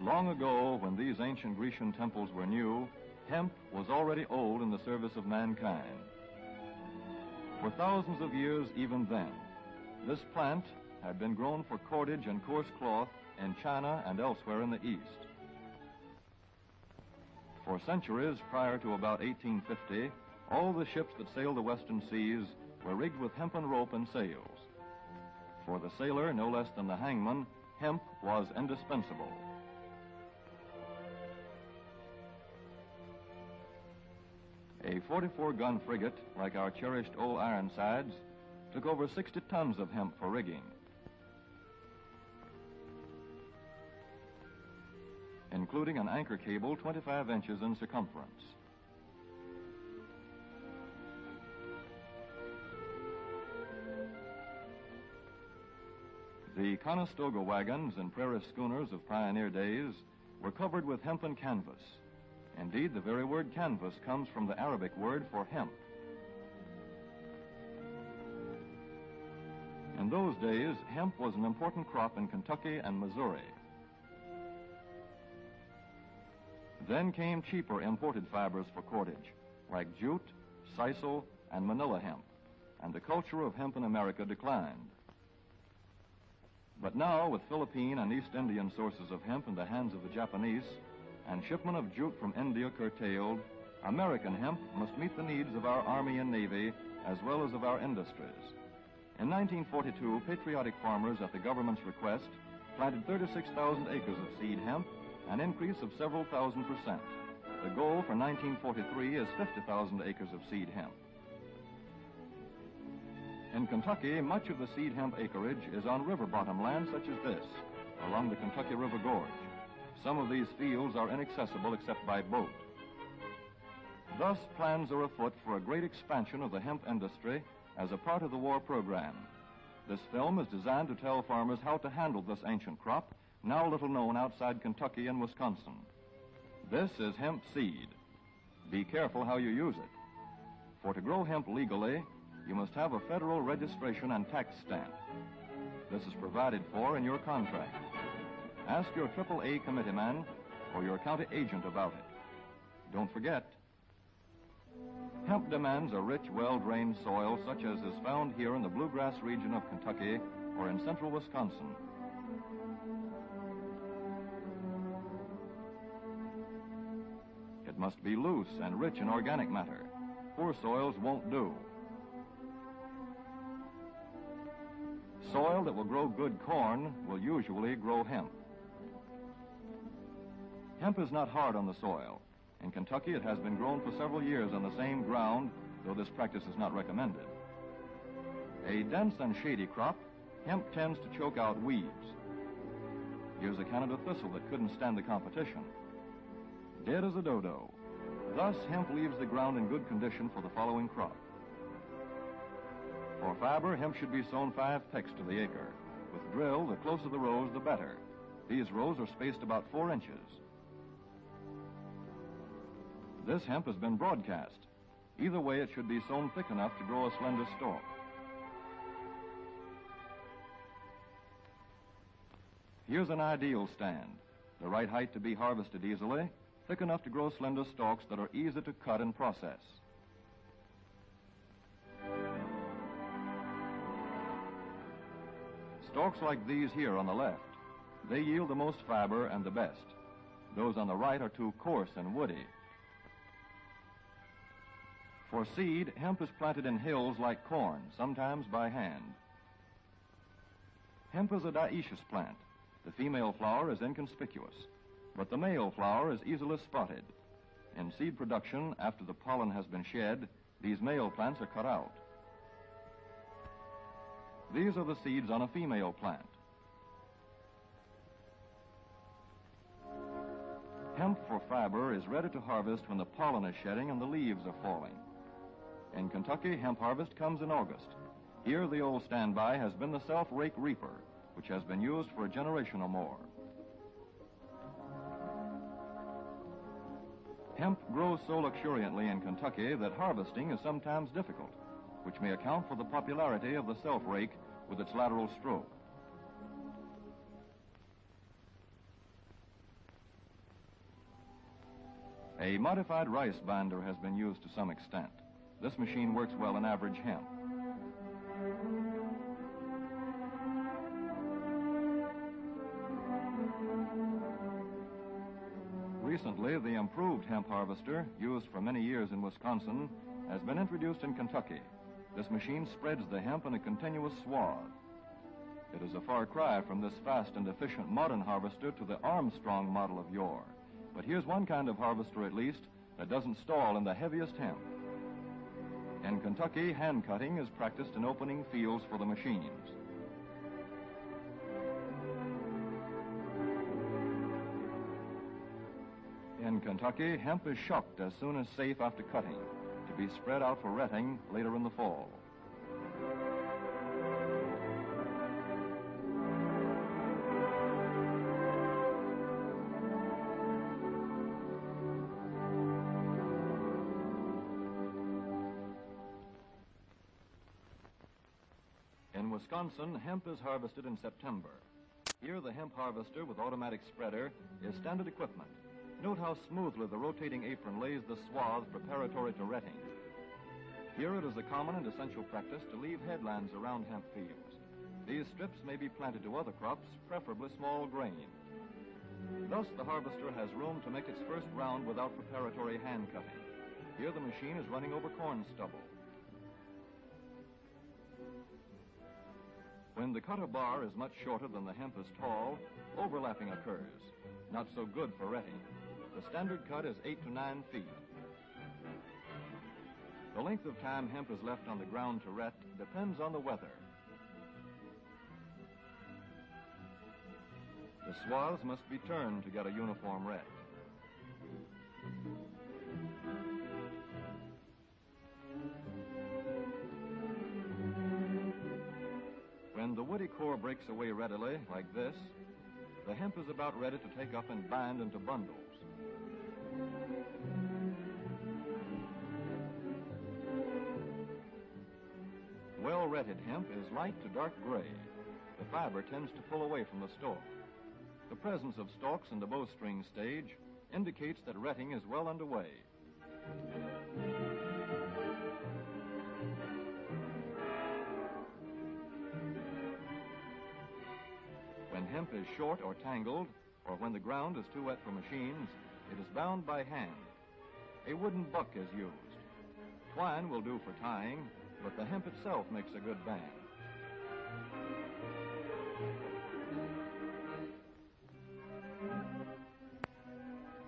Long ago, when these ancient Grecian temples were new, hemp was already old in the service of mankind. For thousands of years even then, this plant had been grown for cordage and coarse cloth in China and elsewhere in the East. For centuries prior to about 1850, all the ships that sailed the western seas were rigged with hempen rope and sails. For the sailor, no less than the hangman, hemp was indispensable. A 44-gun frigate, like our cherished old Ironsides, took over 60 tons of hemp for rigging. Including an anchor cable 25 inches in circumference. The Conestoga wagons and prairie schooners of pioneer days were covered with hempen canvas. Indeed, the very word canvas comes from the Arabic word for hemp. In those days, hemp was an important crop in Kentucky and Missouri. Then came cheaper imported fibers for cordage, like jute, sisal, and manila hemp, and the culture of hemp in America declined. But now, with Philippine and East Indian sources of hemp in the hands of the Japanese, and shipment of jute from India curtailed, American hemp must meet the needs of our Army and Navy as well as of our industries. In 1942, patriotic farmers, at the government's request, planted 36,000 acres of seed hemp, an increase of several thousand %. The goal for 1943 is 50,000 acres of seed hemp. In Kentucky, much of the seed hemp acreage is on river bottom land such as this, along the Kentucky River Gorge. Some of these fields are inaccessible except by boat. Thus, plans are afoot for a great expansion of the hemp industry as a part of the war program. This film is designed to tell farmers how to handle this ancient crop, now little known outside Kentucky and Wisconsin. This is hemp seed. Be careful how you use it. For to grow hemp legally, you must have a federal registration and tax stamp. This is provided for in your contract. Ask your AAA committeeman or your county agent about it. Don't forget, hemp demands a rich, well-drained soil such as is found here in the bluegrass region of Kentucky or in central Wisconsin. It must be loose and rich in organic matter. Poor soils won't do. Soil that will grow good corn will usually grow hemp. Hemp is not hard on the soil. In Kentucky, it has been grown for several years on the same ground, though this practice is not recommended. A dense and shady crop, hemp tends to choke out weeds. Here's a Canada thistle that couldn't stand the competition. Dead as a dodo. Thus, hemp leaves the ground in good condition for the following crop. For fiber, hemp should be sown 5 pecks to the acre. With drill, the closer the rows, the better. These rows are spaced about 4 inches. This hemp has been broadcast. Either way, it should be sown thick enough to grow a slender stalk. Here's an ideal stand. The right height to be harvested easily, thick enough to grow slender stalks that are easy to cut and process. Stalks like these here on the left, they yield the most fiber and the best. Those on the right are too coarse and woody. For seed, hemp is planted in hills like corn, sometimes by hand. Hemp is a dioecious plant. The female flower is inconspicuous, but the male flower is easily spotted. In seed production, after the pollen has been shed, these male plants are cut out. These are the seeds on a female plant. Hemp for fiber is ready to harvest when the pollen is shedding and the leaves are falling. In Kentucky, hemp harvest comes in August. Here, the old standby has been the self-rake reaper, which has been used for a generation or more. Hemp grows so luxuriantly in Kentucky that harvesting is sometimes difficult, which may account for the popularity of the self-rake with its lateral stroke. A modified rice binder has been used to some extent. This machine works well in average hemp. Recently, the improved hemp harvester, used for many years in Wisconsin, has been introduced in Kentucky. This machine spreads the hemp in a continuous swath. It is a far cry from this fast and efficient modern harvester to the Armstrong model of yore. But here's one kind of harvester, at least, that doesn't stall in the heaviest hemp. In Kentucky, hand cutting is practiced in opening fields for the machines. In Kentucky, hemp is shucked as soon as safe after cutting, to be spread out for retting later in the fall. In Wisconsin, hemp is harvested in September. Here, the hemp harvester with automatic spreader is standard equipment. Note how smoothly the rotating apron lays the swath preparatory to retting. Here it is a common and essential practice to leave headlands around hemp fields. These strips may be planted to other crops, preferably small grain. Thus, the harvester has room to make its first round without preparatory hand cutting. Here the machine is running over corn stubble. When the cutter bar is much shorter than the hemp is tall, overlapping occurs. Not so good for retting. The standard cut is 8 to 9 feet. The length of time hemp is left on the ground to ret depends on the weather. The swaths must be turned to get a uniform ret. When the woody core breaks away readily, like this, the hemp is about ready to take up and bind into bundles. Well-retted hemp is light to dark gray. The fiber tends to pull away from the stalk. The presence of stalks in the bowstring stage indicates that retting is well underway. When hemp is short or tangled, or when the ground is too wet for machines, it is bound by hand. A wooden buck is used. Twine will do for tying, but the hemp itself makes a good band.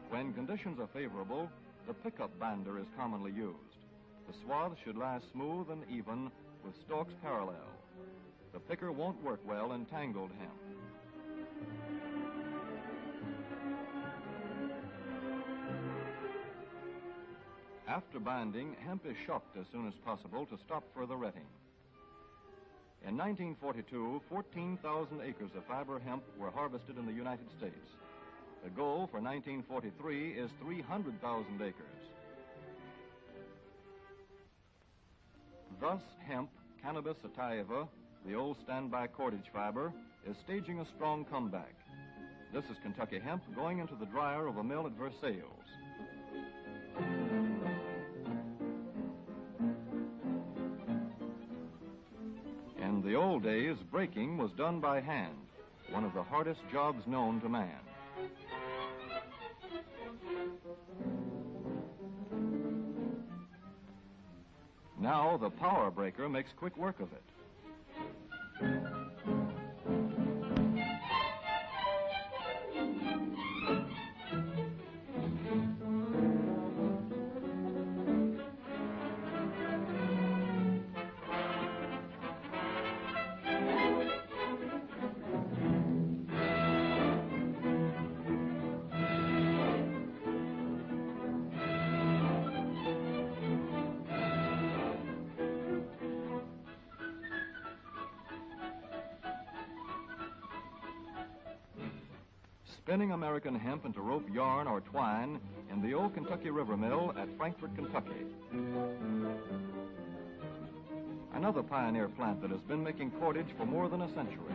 When conditions are favorable, the pickup binder is commonly used. The swath should lie smooth and even with stalks parallel. The picker won't work well in tangled hemp. After binding, hemp is shucked as soon as possible to stop further retting. In 1942, 14,000 acres of fiber hemp were harvested in the United States. The goal for 1943 is 300,000 acres. Thus, hemp, Cannabis sativa, the old standby cordage fiber, is staging a strong comeback. This is Kentucky hemp going into the dryer of a mill at Versailles. In the old days, breaking was done by hand, one of the hardest jobs known to man. Now the power breaker makes quick work of it. Spinning American hemp into rope yarn or twine in the old Kentucky River Mill at Frankfort, Kentucky. Another pioneer plant that has been making cordage for more than a century.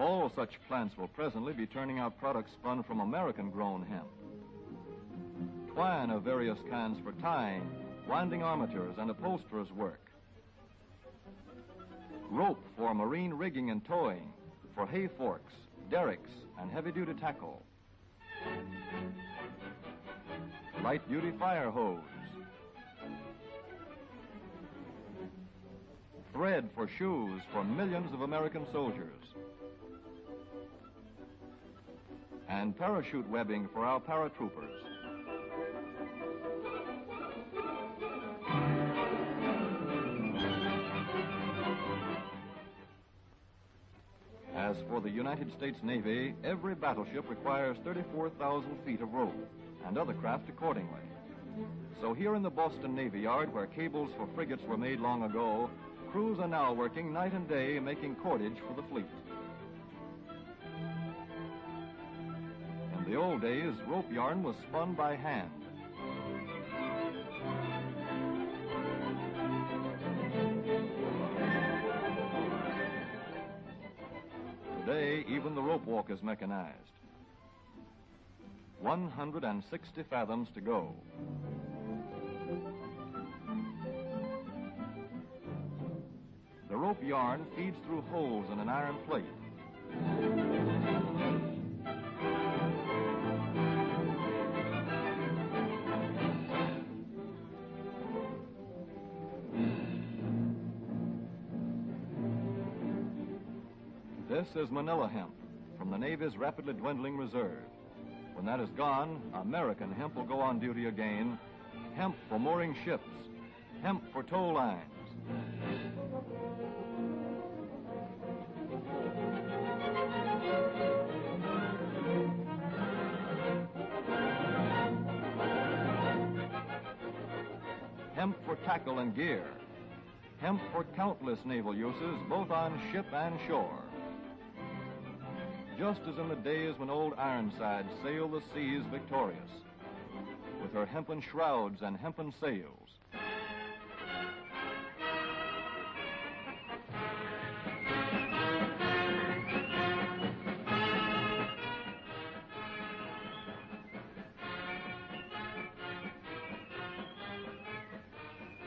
All such plants will presently be turning out products spun from American-grown hemp. Twine of various kinds for tying, winding armatures, and upholsterers' work. Rope for marine rigging and towing, for hay forks, derricks, and heavy-duty tackle. Light-duty fire hose. Thread for shoes for millions of American soldiers. And parachute webbing for our paratroopers. As for the United States Navy, every battleship requires 34,000 feet of rope, and other craft accordingly. So here in the Boston Navy Yard, where cables for frigates were made long ago, crews are now working night and day making cordage for the fleet. In the old days, rope yarn was spun by hand. Today, even the rope walk is mechanized. 160 fathoms to go. The rope yarn feeds through holes in an iron plate. This is Manila hemp from the Navy's rapidly dwindling reserve. When that is gone, American hemp will go on duty again. Hemp for mooring ships. Hemp for tow lines. Hemp for tackle and gear. Hemp for countless naval uses, both on ship and shore. Just as in the days when old Ironside sailed the seas victorious, with her hempen shrouds and hempen sails.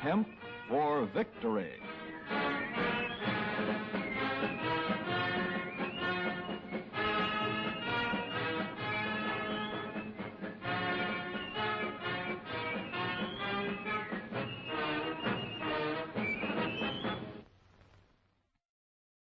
Hemp for victory.